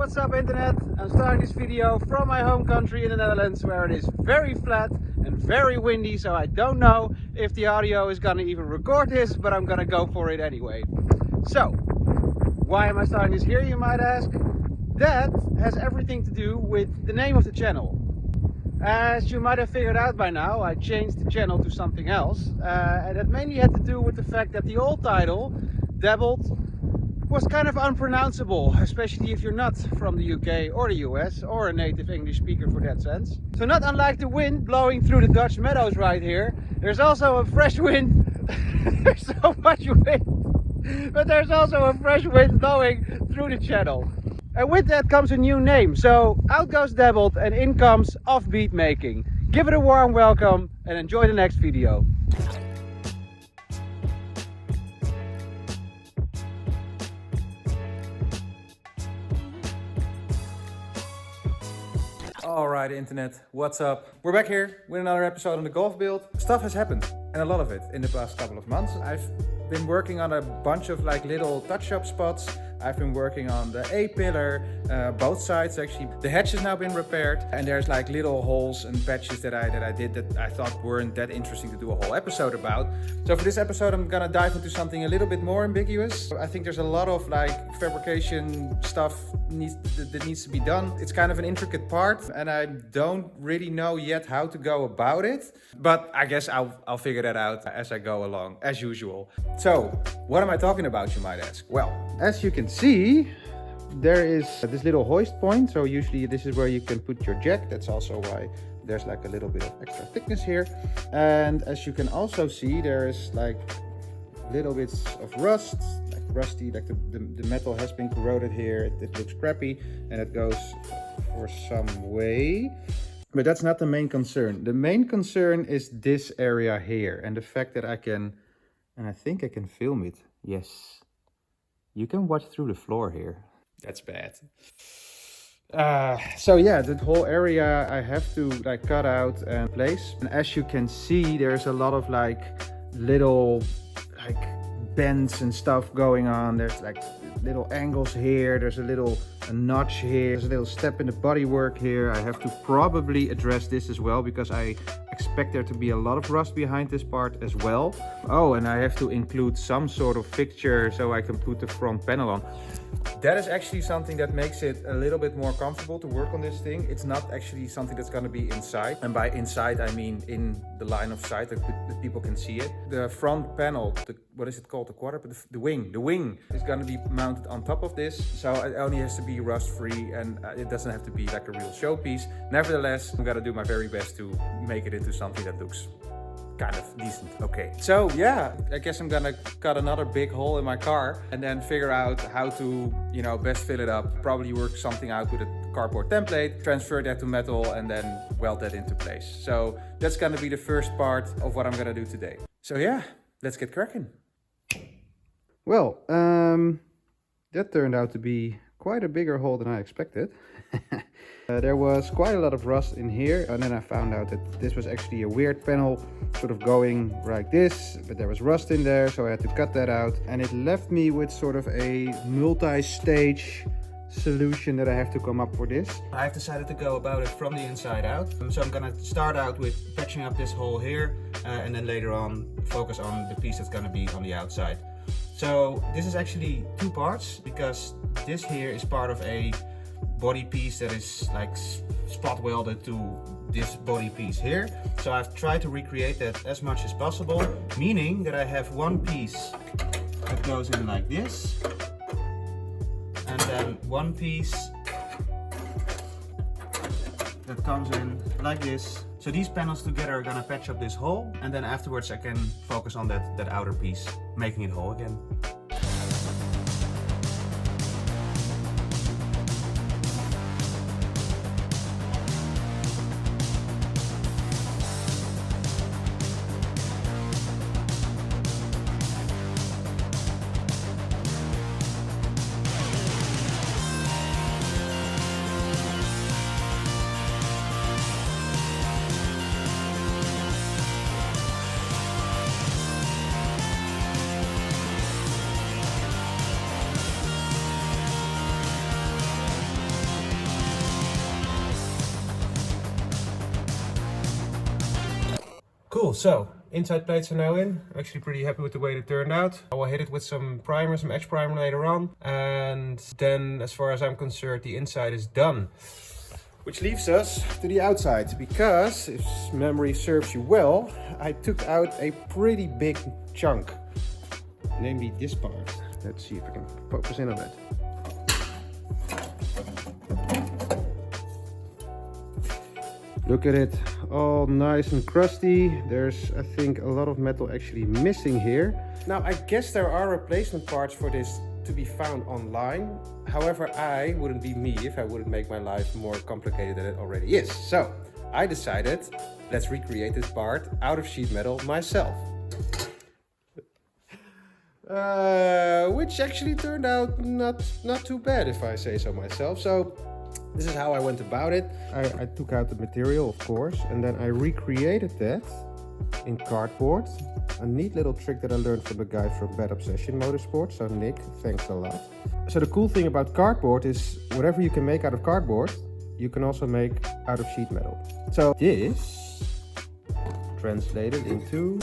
what's up internet? I'm starting this video from my home country in the Netherlands, where it is very flat and very windy, so I don't know if the audio is gonna even record this, but I'm gonna go for it anyway. So, why am I starting this here, you might ask? That has everything to do with the name of the channel. As you might have figured out by now, I changed the channel to something else, and that mainly had to do with the fact that the old title, Dabbled, was kind of unpronounceable, especially if you're not from the UK or the US or a native English speaker for that sense. So not unlike the wind blowing through the Dutch meadows right here, there's also a fresh wind. There's so much wind, but there's also a fresh wind blowing through the channel. And with that comes a new name. So out goes Dabbled and in comes Offbeat Making. Give it a warm welcome and enjoy the next video. Alright internet, what's up? We're back here with another episode on the golf build. Stuff has happened, and a lot of it in the past couple of months. I've been working on a bunch of little touch-up spots. I've been working on the A pillar, both sides actually. The hatch has now been repaired, and there's little holes and patches that I did that I thought weren't that interesting to do a whole episode about. So for this episode I'm gonna dive into something a little bit more ambiguous. I think there's a lot of fabrication stuff that needs to be done. It's kind of an intricate part, and I don't really know yet how to go about it. But I guess I'll figure that out as I go along, as usual. So, what am I talking about, you might ask? Well, as you can see, there is this little hoist point. So usually this is where you can put your jack. That's also why there's a little bit of extra thickness here. And as you can also see, there is little bits of rust, rusty, the metal has been corroded here. It looks crappy and it goes for some way. But that's not the main concern. The main concern is this area here and the fact that I can, and I think I can film it. Yes. You can watch through the floor here. That's bad. So yeah, that whole area I have to cut out and place. And as you can see, there's a lot of little bends and stuff going on. There's little angles here. There's a notch here. There's a little step in the bodywork here. I have to probably address this as well because I expect there to be a lot of rust behind this part as well. Oh, and I have to include some sort of fixture so I can put the front panel on. That is actually something that makes it a little bit more comfortable to work on this thing. It's not actually something that's going to be inside. And by inside, I mean in the line of sight that people can see it. The front panel, what is it called? The quarter? The wing. The wing is going to be mounted on top of this. So it only has to be rust free and it doesn't have to be a real showpiece. Nevertheless, I'm going to do my very best to make it into something that looks kind of decent. Okay, so yeah, I guess I'm gonna cut another big hole in my car and then figure out how to, best fill it up. Probably work something out with a cardboard template, transfer that to metal, and then weld that into place. So that's gonna be the first part of what I'm gonna do today. So yeah, let's get cracking. Well, that turned out to be quite a bigger hole than I expected. There was quite a lot of rust in here, and then I found out that this was actually a weird panel sort of going like this, but there was rust in there, so I had to cut that out, and it left me with sort of a multi-stage solution that I have to come up for this. I've decided to go about it from the inside out, so I'm gonna start out with patching up this hole here, and then later on focus on the piece that's gonna be on the outside. So this is actually two parts, because this here is part of a body piece that is spot welded to this body piece here. So I've tried to recreate that as much as possible, meaning that I have one piece that goes in like this, and then one piece that comes in like this. So these panels together are gonna patch up this hole, and then afterwards I can focus on that outer piece, making it whole again. Cool, so inside plates are now in. I'm actually pretty happy with the way it turned out. I will hit it with some primer, some edge primer later on. And then as far as I'm concerned, the inside is done. Which leaves us to the outside, because if memory serves you well, I took out a pretty big chunk, namely this part. Let's see if I can focus in on it. Look at it, all nice and crusty. There's, I think, a lot of metal actually missing here. Now, I guess there are replacement parts for this to be found online. However, I wouldn't be me if I wouldn't make my life more complicated than it already is. So, I decided, let's recreate this part out of sheet metal myself. Which actually turned out not too bad, if I say so myself. So, this is how I went about it. I took out the material, of course, and then I recreated that in cardboard. A neat little trick that I learned from the guy from Bad Obsession Motorsport. So Nick, thanks a lot. So the cool thing about cardboard is whatever you can make out of cardboard, you can also make out of sheet metal. So this translated into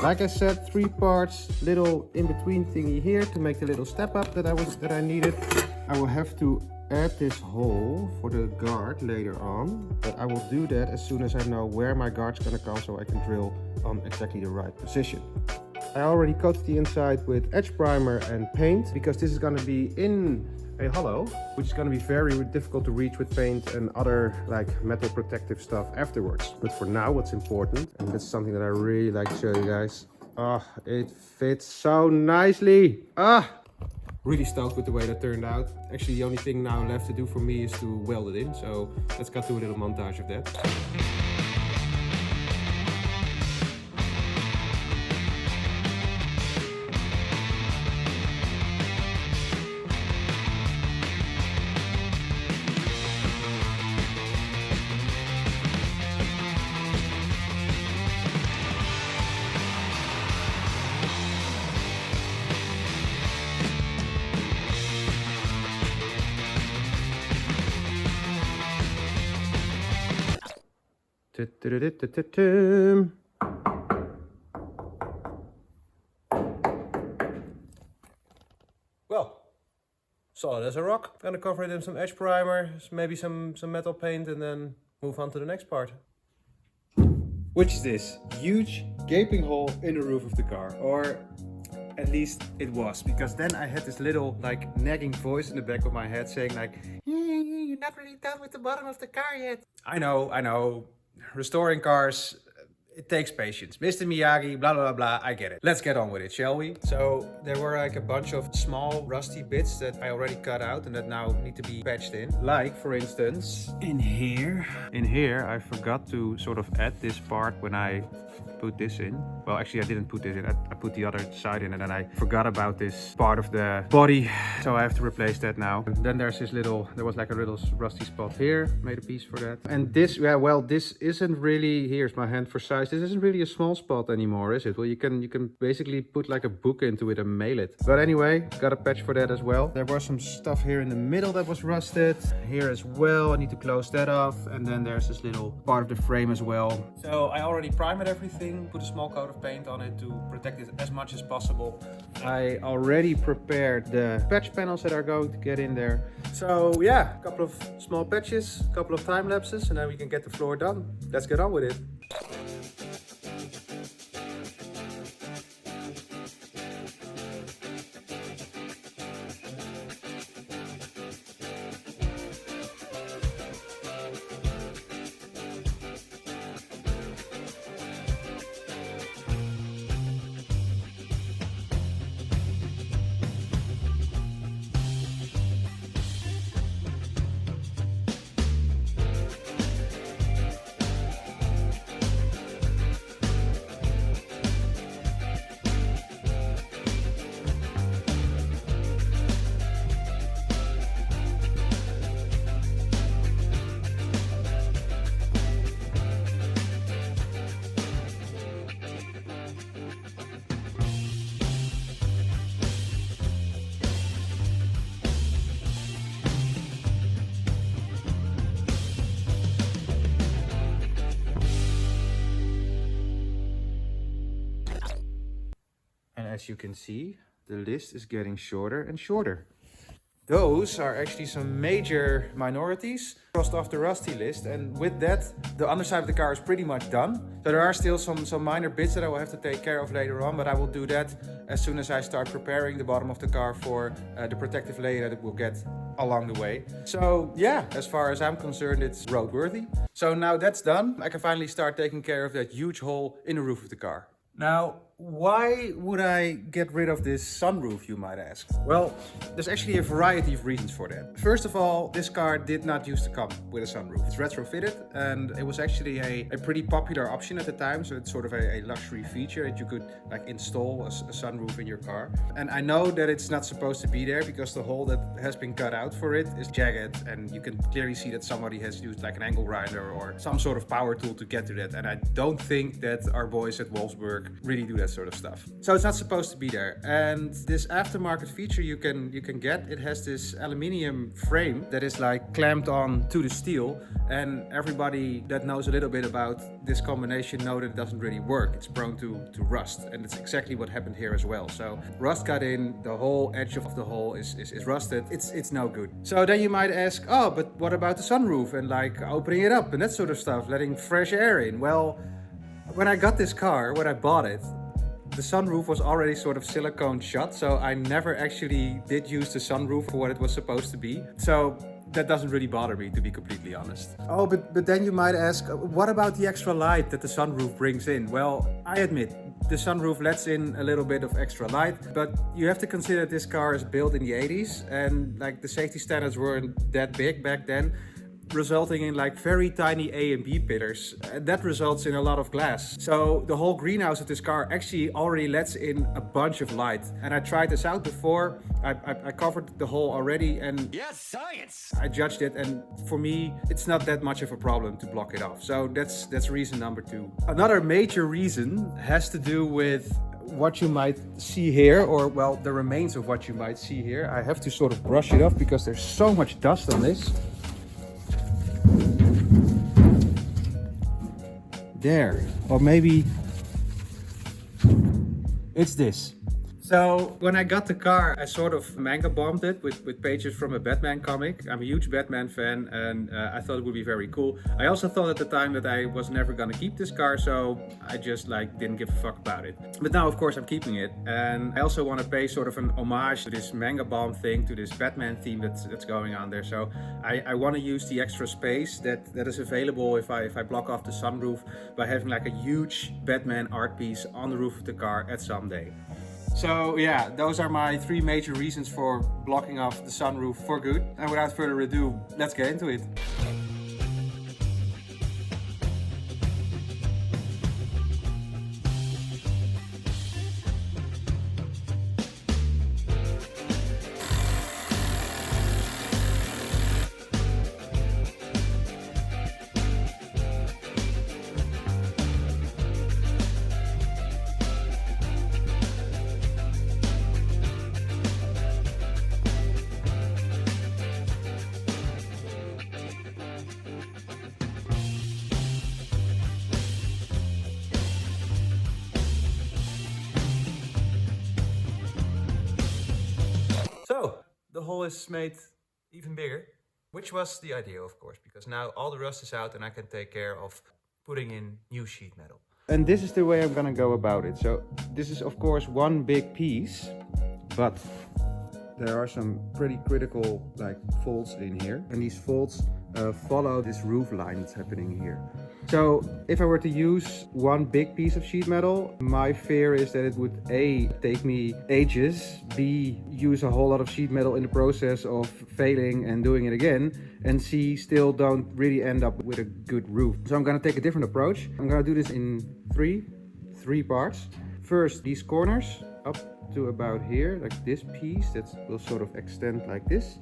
like I said, 3 parts, little in-between thingy here to make the little step up that I needed. I will have to add this hole for the guard later on, but I will do that as soon as I know where my guard's gonna come, so I can drill on exactly the right position. I already coated the inside with edge primer and paint, because this is gonna be in a hollow, which is going to be very difficult to reach with paint and other like metal protective stuff afterwards. But for now, what's important, and that's something that I really like to show you guys. It fits so nicely. Really stoked with the way that turned out. Actually, the only thing now left to do for me is to weld it in. So let's cut to a little montage of that. Well, solid as a rock. Gonna cover it in some edge primer, maybe some metal paint, and then move on to the next part. Which is this huge gaping hole in the roof of the car, or at least it was, because then I had this little like nagging voice in the back of my head saying like, you're not really done with the bottom of the car yet. I know. Restoring cars, it takes patience. Mr. Miyagi, blah, blah, blah, I get it. Let's get on with it, shall we? So there were like a bunch of small rusty bits that I already cut out and that now need to be patched in. Like, for instance, in here, I forgot to sort of add this part when I put this in. Well, actually I didn't put this in, I put the other side in, and then I forgot about this part of the body. So I have to replace that now. And then there's this little, there was like a little rusty spot here, made a piece for that. And this, yeah, well, this isn't really, here's my hand for size. This isn't really a small spot anymore, is it? Well, you can basically put like a book into it and mail it. But anyway, got a patch for that as well. There was some stuff here in the middle that was rusted. Here as well, I need to close that off. And then there's this little part of the frame as well. So I already primed everything, put a small coat of paint on it to protect it as much as possible. I already prepared the patch panels that are going to get in there. So yeah, a couple of small patches, a couple of time lapses, and then we can get the floor done. Let's get on with it. as you can see, the list is getting shorter and shorter. Those are actually some major minorities crossed off the rusty list, and with that the underside of the car is pretty much done. So there are still some minor bits that I will have to take care of later on, but I will do that as soon as I start preparing the bottom of the car for the protective layer that it will get along the way. So yeah, as far as I'm concerned, it's roadworthy. So now that's done, I can finally start taking care of that huge hole in the roof of the car. Now, why would I get rid of this sunroof, you might ask? Well, there's actually a variety of reasons for that. First of all, this car did not used to come with a sunroof. It's retrofitted, and it was actually a pretty popular option at the time. So it's sort of a luxury feature that you could like install a sunroof in your car. And I know that it's not supposed to be there because the hole that has been cut out for it is jagged, and you can clearly see that somebody has used like an angle grinder or some sort of power tool to get to that. And I don't think that our boys at Wolfsburg really do that sort of stuff. So it's not supposed to be there. And this aftermarket feature you can get, it has this aluminium frame that is like clamped on to the steel, and everybody that knows a little bit about this combination know that it doesn't really work. It's prone to rust, and it's exactly what happened here as well. So rust got in, the whole edge of the hole is rusted. It's no good. So then you might ask, oh, but what about the sunroof and like opening it up and that sort of stuff, letting fresh air in? Well, when I got this car, when I bought it, the sunroof was already sort of silicone shut, so I never actually did use the sunroof for what it was supposed to be. So that doesn't really bother me, to be completely honest. Oh, but then you might ask, what about the extra light that the sunroof brings in? Well, I admit, the sunroof lets in a little bit of extra light, but you have to consider this car is built in the 80s, and like the safety standards weren't that big back then, resulting in like very tiny A and B pillars, and that results in a lot of glass. So the whole greenhouse of this car actually already lets in a bunch of light. And I tried this out before. I covered the hole already, and yes, science! I judged it, and for me it's not that much of a problem to block it off. So that's reason number 2. Another major reason has to do with what you might see here, or well, the remains of what you might see here. I have to sort of brush it off because there's so much dust on this. There, or maybe it's this. So when I got the car, I sort of manga bombed it with pages from a Batman comic. I'm a huge Batman fan, and I thought it would be very cool. I also thought at the time that I was never gonna keep this car, so I just like didn't give a fuck about it. But now of course I'm keeping it, and I also want to pay sort of an homage to this manga bomb thing, to this Batman theme that's going on there. So I want to use the extra space that is available if I block off the sunroof by having like a huge Batman art piece on the roof of the car at some day. So yeah, those are my 3 major reasons for blocking off the sunroof for good. And without further ado, let's get into it. So, the hole is made even bigger, which was the idea, of course, because now all the rust is out and I can take care of putting in new sheet metal. And this is the way I'm gonna go about it. So this is of course one big piece, but there are some pretty critical like folds in here, and these folds follow this roof line that's happening here. So if I were to use one big piece of sheet metal, my fear is that it would A, take me ages, B, use a whole lot of sheet metal in the process of failing and doing it again, and C, still don't really end up with a good roof. So I'm gonna take a different approach. I'm gonna do this in three parts. First, these corners up to about here, like this piece that will sort of extend like this.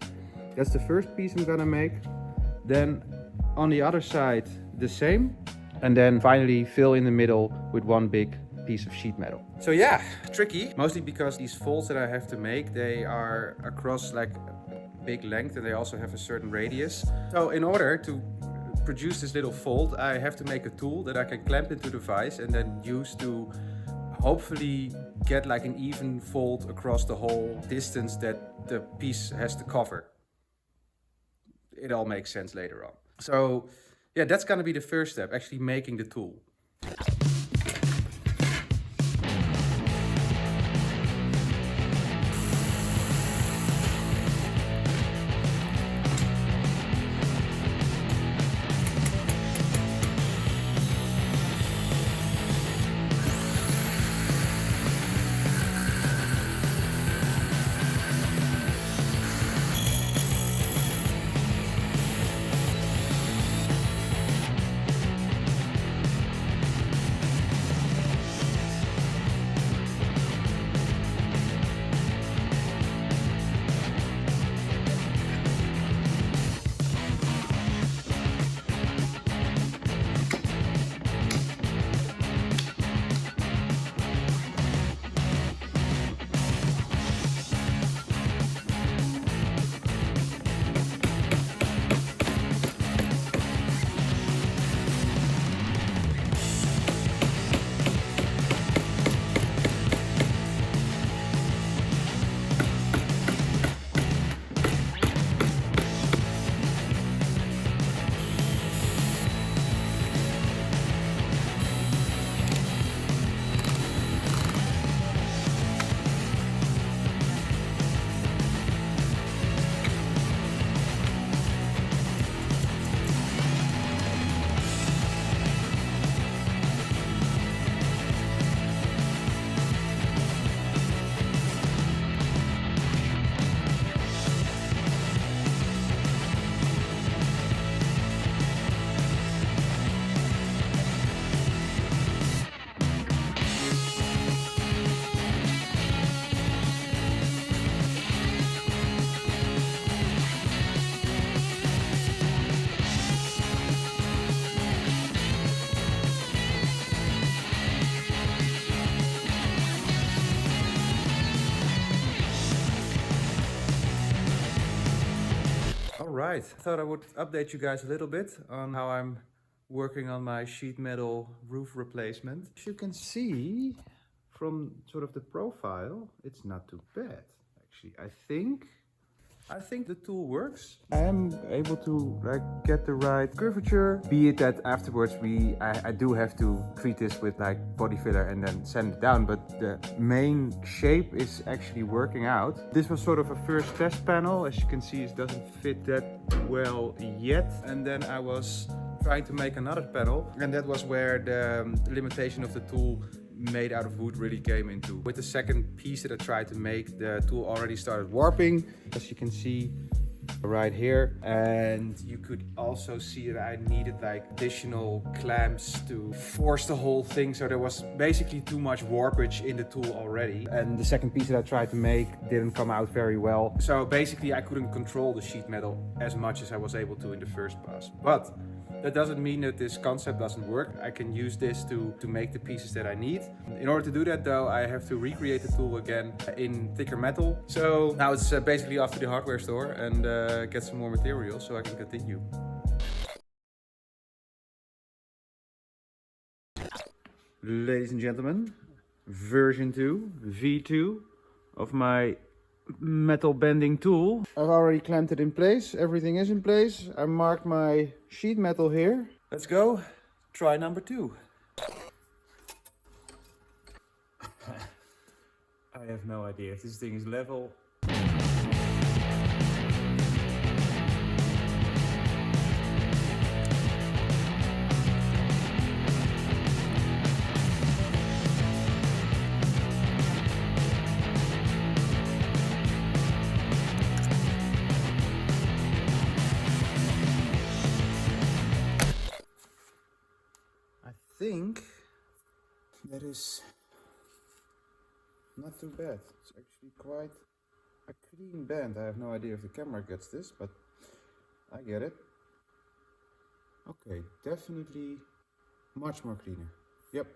That's the first piece I'm gonna make. Then on the other side the same, and then finally fill in the middle with one big piece of sheet metal. So yeah, tricky, mostly because these folds that I have to make, they are across like a big length, and they also have a certain radius. So in order to produce this little fold, I have to make a tool that I can clamp into the vise and then use to hopefully get like an even fold across the whole distance that the piece has to cover. It all makes sense later on. So yeah, that's gonna be the first step, actually making the tool. Right, I thought I would update you guys a little bit on how I'm working on my sheet metal roof replacement. As you can see from sort of the profile, it's not too bad. Actually, I think the tool works. I am able to like get the right curvature, be it that afterwards I do have to treat this with like body filler and then sand it down, but the main shape is actually working out. This was sort of a first test panel. As you can see, it doesn't fit that well yet. And then I was trying to make another panel, and that was where the limitation of the tool made out of wood really came into. With the second piece that I tried to make, the tool already started warping, as you can see right here. And you could also see that I needed like additional clamps to force the whole thing, so there was basically too much warpage in the tool already. And the second piece that I tried to make didn't come out very well, so basically I couldn't control the sheet metal as much as I was able to in the first pass. But that doesn't mean that this concept doesn't work. I can use this to make the pieces that I need. In order to do that though, I have to recreate the tool again in thicker metal. So now it's basically off to the hardware store and get some more material so I can continue. Ladies and gentlemen, version 2, V2 of my metal bending tool. I've already clamped it in place. Everything is in place. I marked my sheet metal here. Let's go. Try number 2. I have no idea if this thing is level. I think that is not too bad. It's actually quite a clean bend. I have no idea if the camera gets this, but I get it. Okay, definitely much more cleaner. Yep,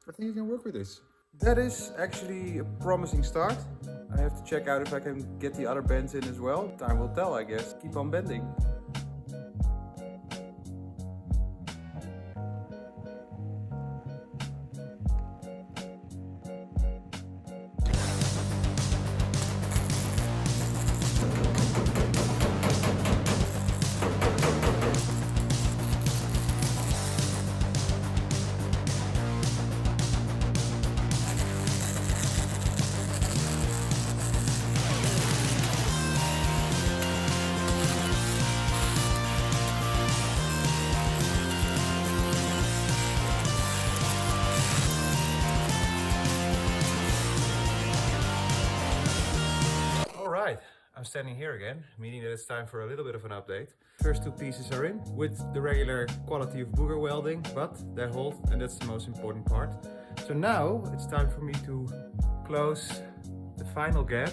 I think I can work with this. That is actually a promising start. I have to check out if I can get the other bends in as well. Time will tell, I guess. Keep on bending. I'm standing here again, meaning that it's time for a little bit of an update. First two pieces are in with the regular quality of booger welding, but they hold, and that's the most important part. So now it's time for me to close the final gap.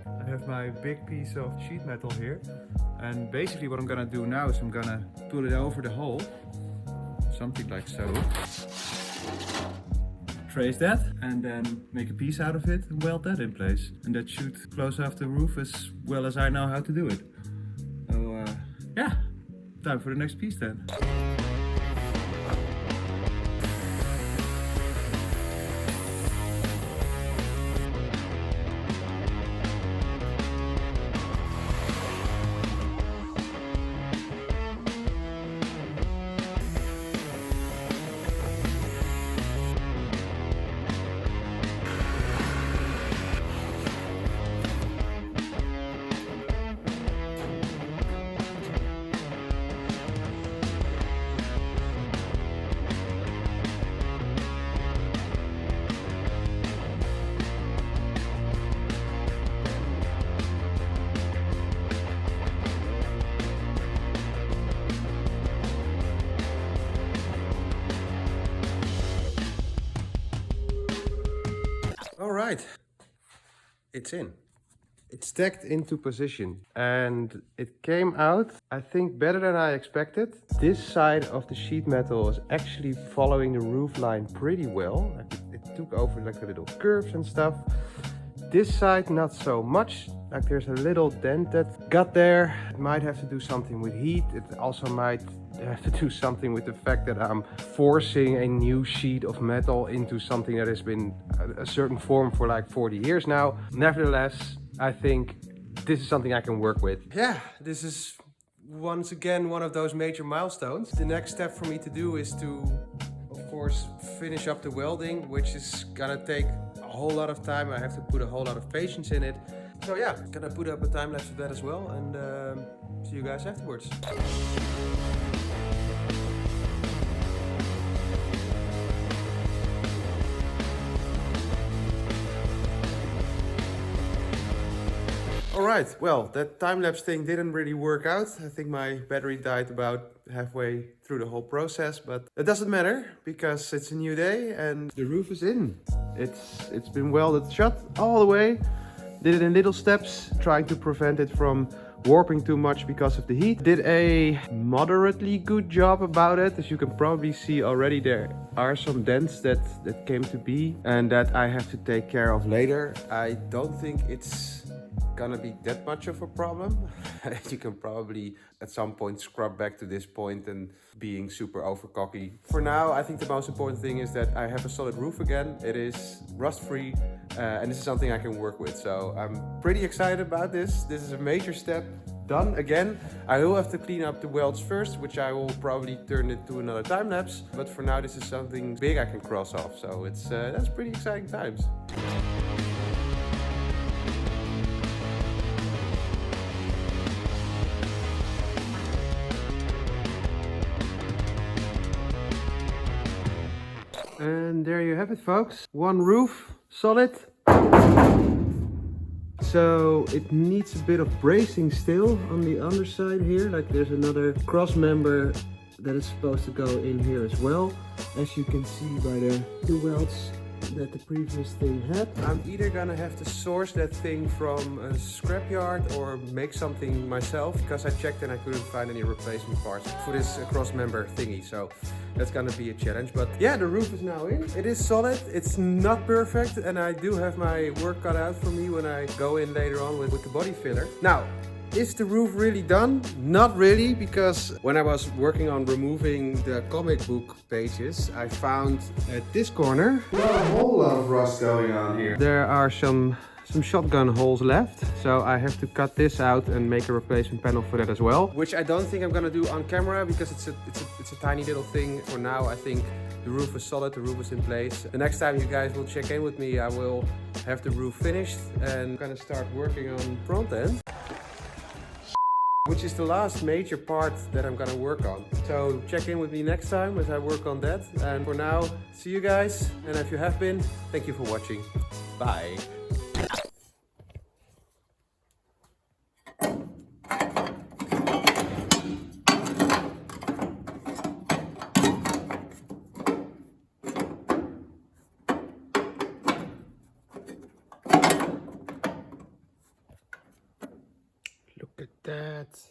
I have my big piece of sheet metal here, and basically what I'm gonna do now is I'm gonna pull it over the hole, something like so. Trace that and then make a piece out of it and weld that in place. And that should close off the roof as well as I know how to do it. So yeah, time for the next piece then. All right, it's in. It's stacked into position and it came out, I think, better than I expected. This side of the sheet metal is actually following the roof line pretty well. Like it took over like the little curves and stuff. This side, not so much. Like there's a little dent that got there. It might have to do something with heat. It also might have to do something with the fact that I'm forcing a new sheet of metal into something that has been a certain form for like 40 years now. Nevertheless, I think this is something I can work with. Yeah, this is once again one of those major milestones. The next step for me to do is to, of course, finish up the welding, which is gonna take a whole lot of time. I have to put a whole lot of patience in it. So yeah, gonna put up a time lapse of that as well, and see you guys afterwards. Alright, well, that time-lapse thing didn't really work out. I think my battery died about halfway through the whole process, but it doesn't matter because it's a new day and the roof is in. It's been welded shut all the way. Did it in little steps, trying to prevent it from warping too much because of the heat. Did a moderately good job about it. As you can probably see already, there are some dents that came to be and that I have to take care of later. I don't think it's gonna be that much of a problem. You can probably at some point scrub back to this point and being super over cocky. For now, I think the most important thing is that I have a solid roof again. It is rust free and this is something I can work with. So I'm pretty excited about this. This is a major step done again. I will have to clean up the welds first, which I will probably turn it to another time lapse. But for now, this is something big I can cross off. So it's that's pretty exciting times. And there you have it, folks. One roof, solid. So it needs a bit of bracing still on the underside here. Like there's another cross member that is supposed to go in here as well. As you can see by the welds that the previous thing had. I'm either gonna have to source that thing from a scrapyard or make something myself, because I checked and I couldn't find any replacement parts for this cross member thingy. So that's gonna be a challenge. But yeah, the roof is now in. It is solid. It's not perfect, and I do have my work cut out for me when I go in later on with the body filler. Now, is the roof really done? Not really, because when I was working on removing the comic book pages, I found at this corner a whole lot of rust going on here. There are some shotgun holes left, so I have to cut this out and make a replacement panel for that as well, which I don't think I'm gonna do on camera because it's a tiny little thing. For now, I think the roof is solid, the roof is in place. The next time you guys will check in with me, I will have the roof finished and I'm gonna start working on front end, which is the last major part that I'm gonna work on. So check in with me next time as I work on that. And for now, see you guys. And if you have been, thank you for watching. Bye. that?